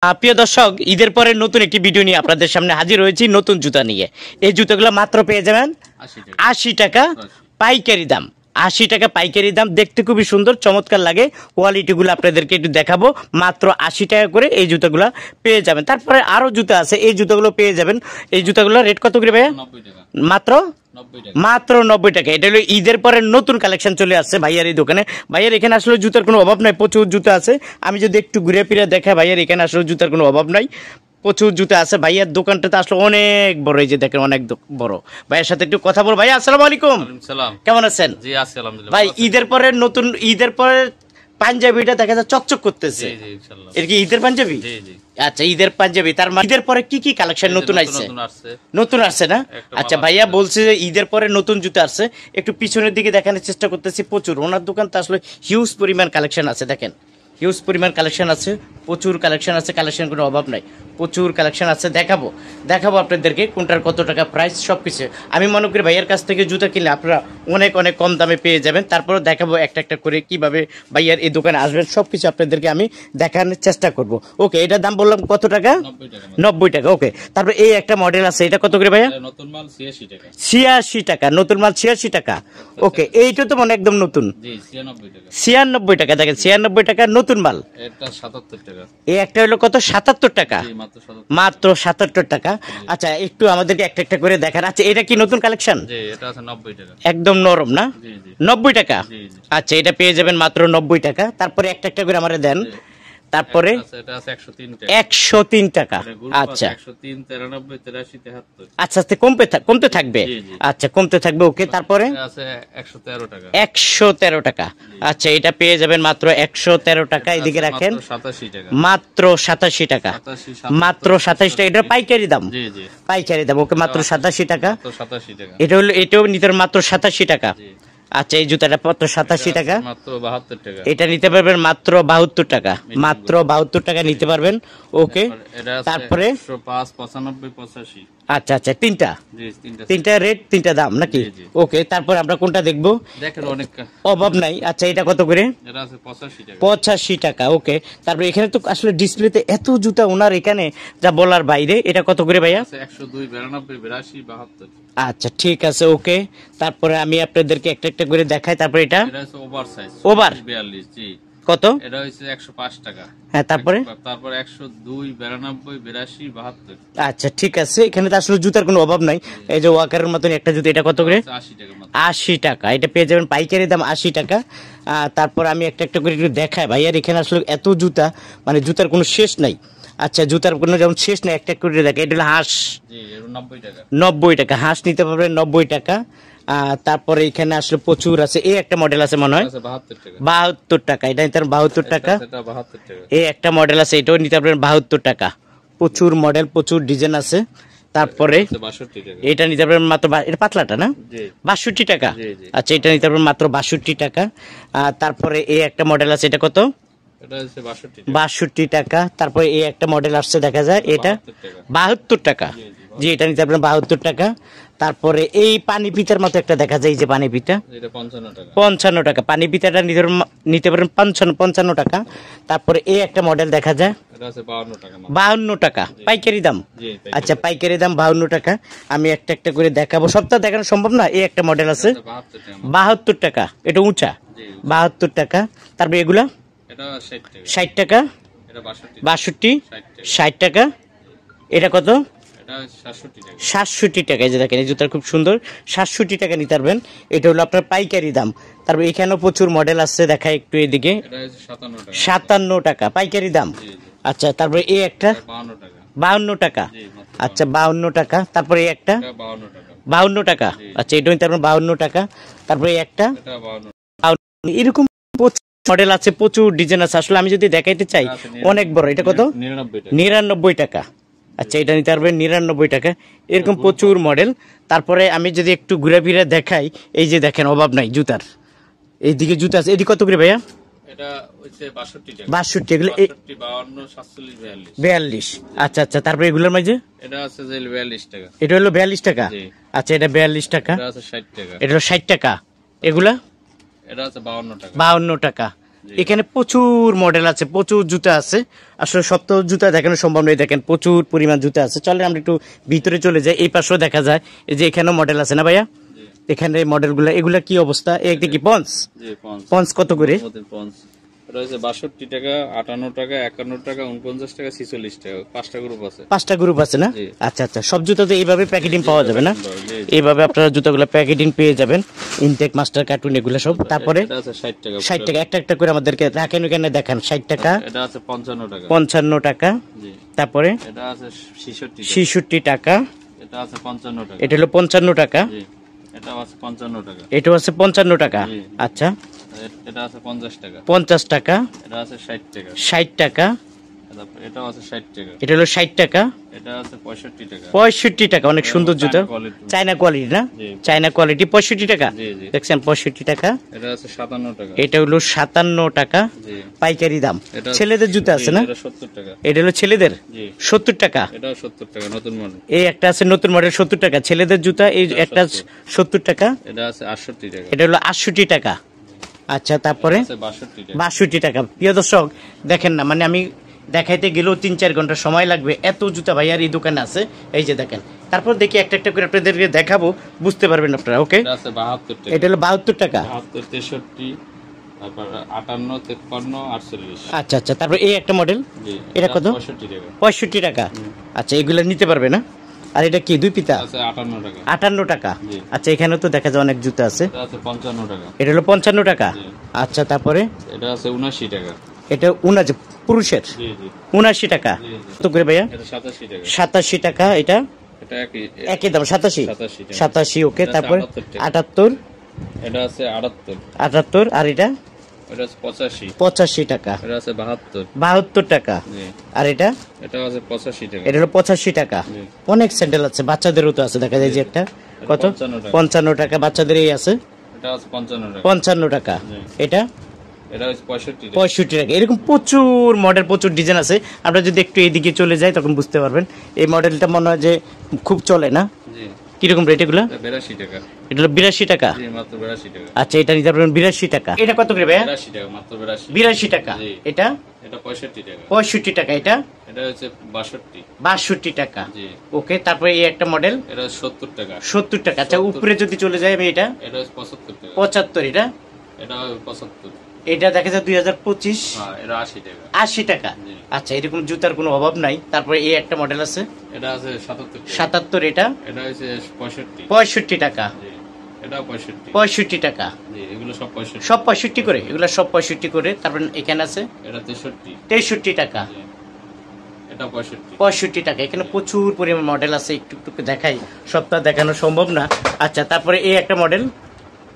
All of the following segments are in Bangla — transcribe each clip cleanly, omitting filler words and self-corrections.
প্রিয় দর্শক, ঈদের পরে নতুন একটি ভিডিও নিয়ে আপনাদের সামনে হাজির হয়েছি নতুন জুতা নিয়ে। এই জুতাগুলো মাত্র পেয়ে যাবেন 80 টাকা পাইকারি দাম। 80 টাকা পাইকারি দাম, দেখতে খুবই সুন্দর চমৎকার লাগে। কোয়ালিটিগুলো আপনাদেরকে একটু দেখাবো। মাত্র 80 টাকা করে এই জুতাগুলো পেয়ে যাবেন। তারপরে আরো জুতা আছে, এই জুতাগুলো পেয়ে যাবেন। এই জুতাগুলো রেট কত করে ভাইয়া? মাত্র 90 টাকা। এটা হলো ঈদের পরে নতুন কালেকশন চলে আসছে ভাইয়ার এই দোকানে। ভাইয়ার এখানে আসলে জুতার কোনো অভাব নাই, প্রচুর জুতা আছে। আমি যদি একটু ঘুরে ফিরে দেখা, ভাইয়ার এখানে আসলে জুতার কোনো অভাব নাই, প্রচুর জুতা আছে। ভাইয়ার দোকানটা আসলে অনেক বড়, এই যে দেখেন অনেক বড়। ভাইয়ের সাথে একটু কথা বল। ভাইয়া আসসালামু আলাইকুম। কেমন আছেন? জি আছি আলহামদুলিল্লাহ। ভাই ঈদের পরে নতুন, ঈদের পরে পাঞ্জাবিটা দেখা যায় চকচক করতেছে। এর কি ঈদের পাঞ্জাবি? আচ্ছা, ঈদের পাঞ্জাবি। তার মানে ঈদের পরে কি কি কালেকশন নতুন আসছে? নতুন আসছে না? আচ্ছা, ভাইয়া বলছে যে ঈদের পরে নতুন জুতা আসছে। একটু পিছনের দিকে দেখানোর চেষ্টা করতেছি। প্রচুর ওনার দোকান তো আসলে হিউজ পরিমাণ কালেকশন আছে। দেখেন হিউজ পরিমাণ কালেকশন আছে, প্রচুর কালেকশন আছে। কালেকশন কোনো অভাব নাই, প্রচুর কালেকশন আছে। দেখাবো আপনাদেরকে কোনটার কত টাকা প্রাইস সব কিছু। আমি মনে করি ভাইয়ের কাছ থেকে জুতা কিনলে আপনারা অনেক অনেক কম দামে পেয়ে যাবেন। তারপরে দেখাবো একটা একটা করে কিভাবে ভাইয়ার এই দোকানে আসবেন, সব কিছু আপনাদেরকে আমি দেখানোর চেষ্টা করব। ওকে, এটার দাম বললাম কত টাকা? 90 টাকা। ওকে, তারপরে এই একটা মডেল আছে, এটা কত করে ভাইয়া? নতুন মাল 86 টাকা। 86 টাকা নতুন মাল, 86 টাকা। ওকে, এইটা তো মানে একদম নতুন। জি 96 টাকা। 96 টাকা। দেখেন 96 টাকা নতুন মাল। এটা 77 টাকা। এই একটা হলো কত? 77 টাকা। জি মাত্র 77। মাত্র 77 টাকা। আচ্ছা, একটু আমাদেরকে একটা একটা করে দেখান। আচ্ছা, এটা কি নতুন কালেকশন? জি এটা আছে 90 টাকা। একদম নরম না? জি জি 90 টাকা। জি জি। আচ্ছা, এটা পেয়ে যাবেন মাত্র 90 টাকা। তারপরে একটা একটা করে আমারে দেন। তারপরে এটা আছে 103 টাকা। 103 টাকা। আচ্ছা 103 93 83 73। আচ্ছা আস্তে কমতে থাকবে। আচ্ছা, কমতে থাকবে। ওকে, তারপরে আছে 113 টাকা। 113 টাকা। আচ্ছা, এটা পেয়ে যাবেন মাত্র 113 টাকা। এদিকে রাখেন। মাত্র 87 টাকা। মাত্র 87 টাকা। এটা পাইকারি দাম। জি জি পাইকারি দাম। ওকে, মাত্র 87 টাকা। মাত্র 87 টাকা। এটা হলো, এটাও নিতে মাত্র 87 টাকা। আচ্ছা, এই জুতাটা মাত্র 87 টাকা। মাত্র 72 টাকা। এটা নিতে পারবেন মাত্র 72 টাকা। মাত্র 72 টাকা নিতে পারবেন। ওকে, তারপরে 105 95 85। আচ্ছা আচ্ছা, তিনটা রেট, তিনটা দাম নাকি? ওকে, তারপর আমরা কোনটা দেখবো? দেখেন অনেক অভাব নাই। আচ্ছা, এটা কত করে? এটা আছে 85 টাকা। 85 টাকা। ওকে, তারপর এখানে তো আসলে ডিসপ্লেতে এত জুতা ওনার এখানে যা বলার বাইরে। এটা কত করে ভাইয়া? 102 92 82 72। আচ্ছা, ঠিক আছে। ওকে, তারপরে আমি আপনাদেরকে একটা একটা করে দেখাই। তারপরে এটা আছে ওভার সাইজ, ওভার 42। জি কত? এটা হইছে 105 টাকা। হ্যাঁ, তারপরে 102 92 82 72। আচ্ছা, ঠিক আছে। এখানে তো আসলে জুতার কোনো অভাব নাই। এই যে ওয়াকারের মতন একটা জুতা, এটা কত করে? 80 টাকা মাত্র। 80 টাকা। এটা পেয়ে যাবেন পাইকারি দাম 80 টাকা। তারপর আমি একটা একটা করে একটু দেখাই। ভাইয়ার এখানে আসলে এত জুতা, মানে জুতার কোনো শেষ নাই। আচ্ছা, জুতার কোনো যেমন শেষ নাই, একটা করে দেখা। এটা হলো হাঁস। জি 90 টাকা। 90 টাকা হাঁস নিতে পারবেন 90 টাকা। তারপরে এখানে আসলে প্রচুর আছে। এই একটা মডেল আছে মনে হয় 72 টাকা। 72 টাকা। এটা নিতে পারবেন 72 টাকা। এটা 72 টাকা। এই একটা মডেল আছে, এটাও নিতে পারবেন 72 টাকা। প্রচুর মডেল, প্রচুর ডিজাইন আছে। তারপরে 62 টাকা। এটা নিতে পারবেন মাত্র, এটা পাতলাটা না? জি 62 টাকা। জি জি। আচ্ছা, এটা নিতে পারবেন মাত্র 62 টাকা। তারপরে এই একটা মডেল আছে, এটা কত? এটা হচ্ছে 62 টাকা। 62 টাকা। তারপরে এই একটা মডেল আসছে দেখা যায়, এটা 72 টাকা। জি, এটা নিতে পারবেন 72 টাকা। তারপরে এই পানি পিতার মতো একটা দেখা যায়, এই যে পানি পিতা, এটা 55 টাকা। 55 টাকা। পানি পিতাটা নিতে পারেন 55 টাকা। তারপরে এই একটা মডেল দেখা যায়, এটা আছে 52 টাকা। 52 টাকা পাইকারি দাম। জি আচ্ছা, পাইকারি দাম 52 টাকা। আমি একটা একটা করে দেখাবো, সবটা দেখানো সম্ভব না। এই একটা মডেল আছে 72 টাকা। এটা উঁচা, 72 টাকা। তারপরে এগুলা এটা 60 টাকা। 60 টাকা। এটা 62 60 টাকা। এটা কত? এটা 67 টাকা। 67 টাকা। এই যে দেখেন, এই জুতা খুব সুন্দর। 67 টাকা নিতে পারবেন। এটা হলো আপনার পাইকারি দাম। তারপর এখানেও প্রচুর মডেল আছে, দেখা একটু এদিকে। এটা হচ্ছে 57 টাকা। 57 টাকা পাইকারি দাম। আচ্ছা, তারপরে এই একটা 52 টাকা। 52 টাকা। আচ্ছা, 52 টাকা। তারপরে এই একটা 52 টাকা। 52 টাকা। আচ্ছা, এটা নিতে পারবেন 52 টাকা। তারপরে একটা এটা 52। এরকম মডেল আছে, প্রচুর ডিজাইন আছে। আসলে আমি যদি দেখাইতে চাই অনেক বড়। এটা কত? 99 টাকা। আচ্ছা, এটা নিতে পারবেন 99 টাকা। এরকম প্রচুর মডেল। তারপরে আমি যদি একটু ঘুরে ফিরে দেখাই, এই যে দেখেন অভাব নাই জুতার। এইদিকে জুতা আছে। এদিকে কত করে ভাইয়া? এটা হচ্ছে 62 টাকা। 62। এগুলো 52 47 42। 42। আচ্ছা আচ্ছা, তারপরে এগুলোর মাঝে এটা আছে যে 42 টাকা। এটা হলো 42 টাকা। আচ্ছা, এটা 42 টাকা। এটা আছে 60 টাকা। এটা হলো 60 টাকা। এগুলা এটা আছে 52 টাকা। 52 টাকা। এখানে প্রচুর মডেল আছে, প্রচুর জুতা আছে। আসলে সব তো জুতা দেখানো সম্ভব নয়, দেখেন প্রচুর পরিমাণ জুতা আছে। চলেন আমরা একটু ভিতরে চলে যাই, এই পাশেও দেখা যায়। এই যে এখানেও মডেল আছে না ভাইয়া? এখানে মডেলগুলো, এগুলা কি অবস্থা? একটা কি পন্স? পন্স কত করে? রয়েছে 62 টাকা, 58 টাকা, 51 টাকা, 49 টাকা, 46 টাকা। 5টা গ্রুপ আছে। 5টা গ্রুপ আছে না? আচ্ছা আচ্ছা, সব জুতা তো এইভাবে প্যাকেটিং পাওয়া যাবে না? এইভাবে আপনারা জুতাগুলো প্যাকেটিং পেয়ে যাবেন, ইনটেক, মাস্টার, কার্টুন, এগুলো সব। তারপরে এটা আছে 60 টাকা। 60 টাকা, একটা একটা করে আমাদেরকে রাখেন ওখানে দেখান। 60 টাকা, এটা আছে 55 টাকা। 55 টাকা, জি। তারপরে এটা আছে 66 টাকা। 66 টাকা, এটা আছে 55 টাকা। এটা হলো 55 টাকা, জি। এটা আছে 55 টাকা। এটা আছে 55 টাকা। জি। আচ্ছা, এটা আছে 50 টাকা। 50 টাকা, এটা আছে 60 টাকা। 60 টাকা, এটাও আছে 60 টাকা। এটা হলো 60 টাকা, এটা আছে 65 টাকা। 65 টাকা। অনেক সুন্দর জুতা, চায়না কোয়ালিটি না? জি। চায়না কোয়ালিটি, 65 টাকা। জি জি। দেখছেন 65 টাকা। এটা আছে 57 টাকা। এটা হলো 57 টাকা, জি। পাইকারি দাম। এটা ছেলেদের জুতা আছে না? এটা 70 টাকা। এটা হলো ছেলেদের, জি। 70 টাকা। এটাও 70 টাকা, নতুন মডেল। এই একটা আছে নতুন মডেল, 70 টাকা। ছেলেদের জুতা এই একটা 70 টাকা। এটা আছে 68 টাকা। এটা হলো 68 টাকা। আচ্ছা, তারপরে আছে 62 টাকা। 62 টাকা। প্রিয় দর্শক দেখেন না, মানে আমি দেখাইতে গেলেও 3-4 ঘন্টা সময় লাগবে, এত জুতা ভাই আর এই দোকানে আছে। এই যে দেখেন, তারপর দেখি একটা একটা করে আপনাদেরকে দেখাবো, বুঝতে পারবেন আপনারা। ওকে, এটা আছে 72 টাকা। এটা হলো 72 টাকা। 72, 63, তারপর 58, 53, 48। আচ্ছা আচ্ছা, তারপর এই একটা মডেল, জি। এটা কত? 65 টাকা। 65 টাকা। আচ্ছা, এগুলো নিতে পারবে না? আর এটা কি দুই পিতা? আছে 58 টাকা। 58 টাকা। জি। আচ্ছা, এখানেও তো দেখা যায় অনেক জুতা আছে। এটা আছে 55 টাকা। এটা হলো 55 টাকা। জি। আচ্ছা, তারপরে এটা আছে 79 টাকা। এটা 79, পুরুষের জি জি। 79 টাকা। জি, জি। কত করে ভাইয়া? এটা 87 টাকা। 87 টাকা। এটা এটা একই দাম, 87। 87 টাকা। 87, ওকে। এটা তারপরে 78 টাকা। 78, এটা আছে 78। 78, আর এটা এটা আছে 85। 85 টাকা। এটা আছে 72। 72 টাকা। জি। আর এটা এটা আছে 85 টাকা। এটা হলো 85 টাকা। জি। অনেক স্যান্ডেল আছে, বাচ্চাদেরও তো আছে, দেখা যায় যে একটা কত? 55 টাকা। 55 টাকা, বাচ্চাদের এই আছে এটা আছে 55 টাকা। 55 টাকা। জি। এটা এটা হচ্ছে 65 টাকা। 65 টাকা। এরকম প্রচুর মডেল, প্রচুর ডিজাইন আছে। আমরা যদি একটু এইদিকে চলে যাই তখন বুঝতে পারবেন। এই মডেলটা মনে হয় যে খুব চলে না? জি। কিরকম রেট এগুলো? এটা 82 টাকা। এটা হলো 82 টাকা। জি, মাত্র 82 টাকা। আচ্ছা, এটা নিতে পারবেন 82 টাকা। এটা কত করে ভাইয়া? 82 টাকা, মাত্র 82। 82 টাকা। জি। এটা এটা 65 টাকা। 65 টাকা। এটা এটা হচ্ছে 62। 62 টাকা। জি। ওকে, তারপরে এই একটা মডেল এটা 70 টাকা। 70 টাকা। আচ্ছা, উপরে যদি চলে যাই আমি, এটা এটা হচ্ছে 75 টাকা। 75। এটা এটা 75। এটা দেখা যায় 2025, হ্যাঁ, এটা 80 টাকা। 80 টাকা। জি। আচ্ছা, এরকম জুতার কোনো অভাব নাই। তারপরে এই একটা মডেল আছে এটা আছে 77 টাকা। 77। এটা এটা হচ্ছে 65। 65 টাকা। জি। এটা 65। 65 টাকা। জি, এগুলো সব 65। সব 65 করে, এগুলো সব 65 করে। তারপর এখানে আছে এটা 63। 63 টাকা। জি। এটা 65। 65 টাকা। এখানে প্রচুর পরিমাণ মডেল আছে, একটু একটু করে দেখাই, সবটা দেখানো সম্ভব না। আচ্ছা, তারপরে এই একটা মডেল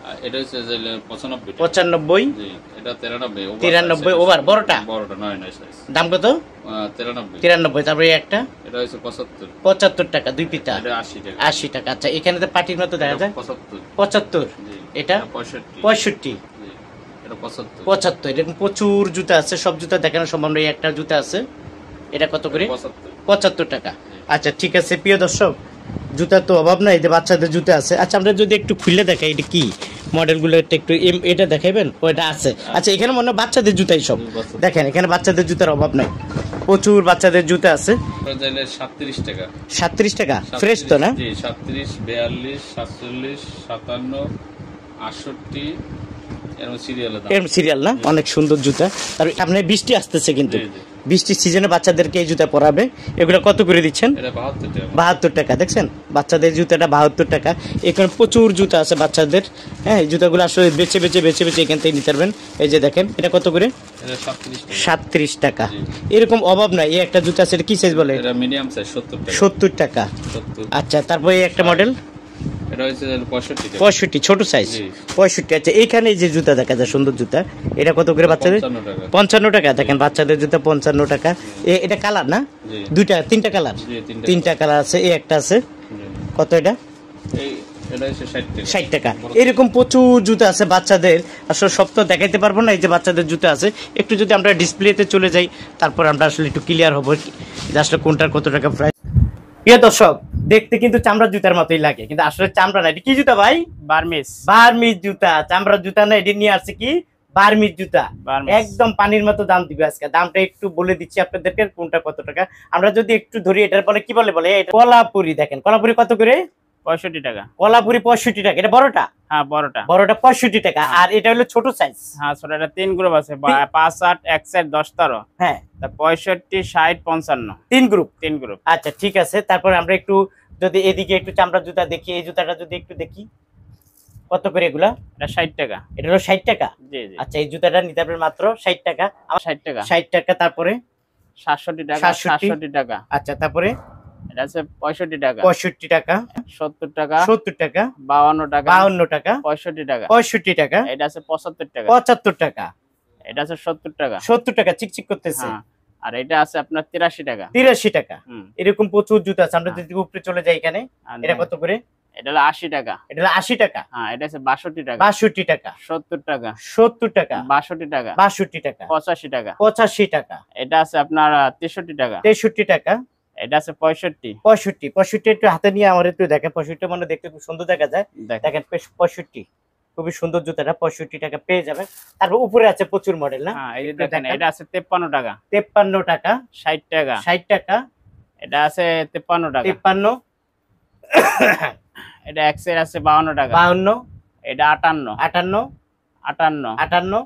আর এটা হচ্ছে যে 95 টাকা। 95, জি। এটা 93। 93 ওভার, বড়টা বড়টা 9 সাইজ। দাম কত? 93। 93। তারপরে এই একটা এটা হচ্ছে 75। 75 টাকা, দুই পিতা, এটা 80 টাকা। 80 টাকা। আচ্ছা, এখানে তো পার্টির মতো দেখা যায় 75। 75। জি। এটা 65। 65, জি। এটা 75। 75। এরকম প্রচুর জুতা আছে, সব জুতা দেখানো সম্ভব নয়। এই একটা জুতা আছে, এটা কত করে? 75। 75 টাকা। আচ্ছা, ঠিক আছে প্রিয় দর্শক, জুতার তো অভাব নাই, এদের বাচ্চাদের জুতা আছে। আচ্ছা, আমরা যদি একটু খুলে দেখাই, এটা কি মডেলগুলো একটু এটা দেখাইবেন? ওইটা আছে। আচ্ছা, এখানে মনে হয় বাচ্চাদের জুতাই সব। দেখেন, এখানে বাচ্চাদের জুতার অভাব নাই, প্রচুর বাচ্চাদের জুতা আছে। এটা চাইলে 37 টাকা। 37 টাকা, ফ্রেশ তো না? জি, 37, 42, 47, 57, 68 এরকম সিরিয়ালের দাম। এরকম সিরিয়াল না? অনেক সুন্দর জুতা। আর আপনার বৃষ্টি আসতেছে, কিন্তু জি, জি। বৃষ্টির সিজনে বাচ্চাদেরকে এই জুতা পরাবে। এগুলো কত করে দিচ্ছেন? এটা 72 টাকা। 72 টাকা। দেখছেন, বাচ্চাদের জুতাটা 72 টাকা। এখানে প্রচুর জুতা আছে বাচ্চাদের। হ্যাঁ, এই জুতাগুলো আসলে বেছে বেছে এখান থেকে নিতে পারবেন। এই যে দেখেন, এটা কত করে? এটা 37 টাকা। 37 টাকা। জি। এরকম অভাব নাই। এই একটা জুতা আছে, এটা কি সাইজ বলে? এটা মিডিয়াম সাইজ 70 টাকা। 70 টাকা। 70। আচ্ছা, তারপরে এই একটা মডেল এটা হচ্ছে 65 টাকা। 65, ছোট সাইজ। জি। 65। আচ্ছা, এইখানে যে জুতা দেখা যায় সুন্দর জুতা, এটা কত করে বাচ্চাদের? 55 টাকা। 55 টাকা। দেখেন, বাচ্চাদের জুতা 55 টাকা। এটা কালার না? জি। দুইটা, তিনটা কালার? জি, তিনটা। তিনটা কালার আছে। এই একটা আছে, জি। কত এটা? এটা হচ্ছে 60 টাকা। 60 টাকা। এরকম প্রচুর জুতা আছে বাচ্চাদের। আসলে সব তো দেখাইতে পারবো না। এই যে বাচ্চাদের জুতা আছে, একটু যদি আমরা ডিসপ্লেতে চলে যাই, তারপর আমরা আসলে একটু ক্লিয়ার হবো যে আসলে কোনটার কত টাকা প্রাইস। প্রিয় দর্শক, দেখতে কিন্তু চামড়ার জুতার মতোই লাগে, কিন্তু আসলে চামড়া না। এটা কি জুতা ভাই? বার্মিস। বার্মিজ জুতা, চামড়ার জুতা না। এটি নিয়ে আসছে কি বার্মিজ জুতা বার্মিজ। একদম পানির মতো দাম দিবে আজকে। দামটা একটু বলে দিচ্ছি আপনাদেরকে কোনটা কত টাকা। আমরা যদি একটু ধরি, এটার পরে কি বলে এটা কলাপুরি। দেখেন কলাপুরি কত করে? 65 টাকা। কলাপুরি 65 টাকা। এটা বড়টা? হ্যাঁ বড়টা। বড়টা 65 টাকা। আর এটা হলো ছোট সাইজ। হ্যাঁ ছোটটা 3 গ্রুপ আছে, 5 8 1 4 10 13। হ্যাঁ 65 60 55 3 গ্রুপ। 3 গ্রুপ। আচ্ছা ঠিক আছে। তারপরে আমরা একটু যদি এদিকে একটু চামড়া জুতা দেখি, এই জুতাটা যদি একটু দেখি কত করে এগুলা? এটা 60 টাকা। এটা হলো 60 টাকা। জি জি। আচ্ছা এই জুতাটা নিতে পারবেন মাত্র 60 টাকা। 60 টাকা। 60 টাকা। তারপরে 67 টাকা। 67 টাকা। আচ্ছা তারপরে এটা আছে 65 টাকা। 65 টাকা। 70 টাকা। 70 টাকা। 52 টাকা। 52 টাকা। 65 টাকা। 65 টাকা। এটা আছে 75 টাকা। 75 টাকা। এটা আছে 70 টাকা। 70 টাকা চিকচিক করতেছে। হ্যাঁ আর এটা আছে আপনার 83 টাকা। 83 টাকা। হুম। এরকম প্রচুর জুতা আছে। আমরা যদি উপরে চলে যাই এখানে, আর এটা কত করে? এটা হলো 80 টাকা। এটা হলো 80 টাকা। হ্যাঁ এটা আছে 62 টাকা। 62 টাকা। 70 টাকা। 70 টাকা। 62 টাকা। 62 টাকা। 85 টাকা। 85 টাকা। এটা আছে আপনার 63 টাকা। 63 টাকা। এটা আছে 65। 65 একটু হাতে নিয়ে আমার একটু দেখেন। 65 মানে দেখতে খুব সুন্দর দেখা যায়। দেখেন 65 খুবই সুন্দর জুতাটা। 65 টাকা পেয়ে যাবেন। তারপর উপরে আছে প্রচুর মডেল না? হ্যাঁ এই যে দেখেন এটা আছে 53 টাকা। 53 টাকা। 60 টাকা। 60 টাকা। এটা আছে 53 টাকা। 53। এটা এক্সের আছে 52 টাকা। 52। এটা 58। 58। 58। 58।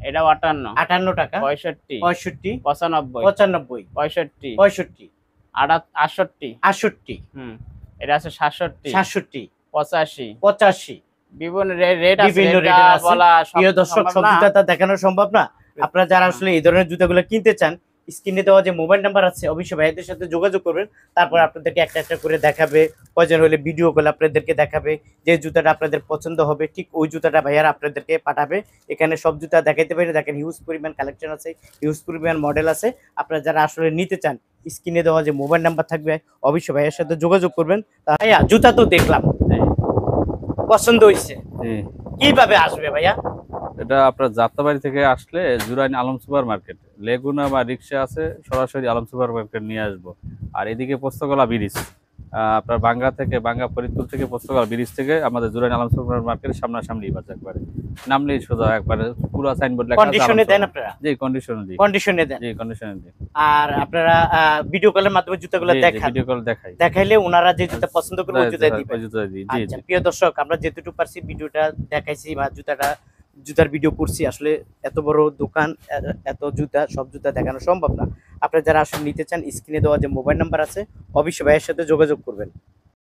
এটাও 58। 58 টাকা। 65। 65। 95। 95। 65। 65। 68। 68। হুম এটা আছে 67। 67। 85। 85। বিভিন্ন রেট আছে। বিভিন্ন এটা রেটের আছে। বলা প্রিয় দর্শক সব সম্ভব না। জুতা দেখানো সম্ভব না। আপনারা যারা আসলে এই ধরনের জুতাগুলো কিনতে চান, স্ক্রিনে দেওয়া যে মোবাইল নাম্বার আছে অবশ্যই ভাইদের সাথে যোগাযোগ করবেন। তারপর আপনাদেরকে একটা একটা করে দেখাবে, প্রয়োজন হলে ভিডিও কল আপনাদেরকে দেখাবে। যে জুতাটা আপনাদের পছন্দ হবে ঠিক ওই জুতাটা ভাইয়ারা আপনাদেরকে পাঠাবে। এখানে সব জুতা দেখাইতে পারি। দেখেন হিউজ পরিমাণ কালেকশন আছে, হিউজ পরিমাণ মডেল আছে। আপনারা যারা আসলে নিতে চান স্ক্রিনে দেওয়া যে মোবাইল নাম্বার থাকবে অবশ্যই ভাইয়ের সাথে যোগাযোগ করবেন। ভাইয়া জুতা তো দেখলাম, পছন্দ হয়েছে, কিভাবে আসবে ভাইয়া? এটা আপনার যাত্রাবাড়ি থেকে আসলে জুরাইন আলম সুপার মার্কেট, লেগুনা বা রিক্সা আছে, সরাসরি আলম সুপার মার্কেট নিয়ে আসবো। আর এদিকে পোস্তগোলা ব্রিজ, আপনার বাঙ্গা থেকে, বাঙ্গা ফরিদপুর থেকে পোস্তগোলা ব্রিজ থেকে আমাদের জুরাইন আলম সুপার মার্কেটের সামনাসামনি বাজার একবারে নামলেই সোজা একবারে পুরো সাইনবোর্ড লেখা আছে। কন্ডিশনে দেন আপনারা? জি কন্ডিশনে দিই। কন্ডিশনে দেন? জি কন্ডিশনে দিই। আর আপনারা ভিডিও কলের মাধ্যমে জুতাগুলো দেখান? ভিডিও কল দেখাই, দেখাইলে ওনারা যে জুতা পছন্দ করবে ওই জুতা দিবেন? ওই জুতা দিই। জি আচ্ছা জি। প্রিয় দর্শক, আমরা যেটুকু পারছি ভিডিওটা দেখাইছি বা জুতার ভিডিও করছি। আসলে এত বড় দোকান, এত জুতা, সব জুতা দেখানো সম্ভব না। আপনারা যারা আসলে নিতে চান স্ক্রিনে দেওয়া যে মোবাইল নাম্বার আছে অবশ্যই ভাইয়ের সাথে যোগাযোগ করবেন।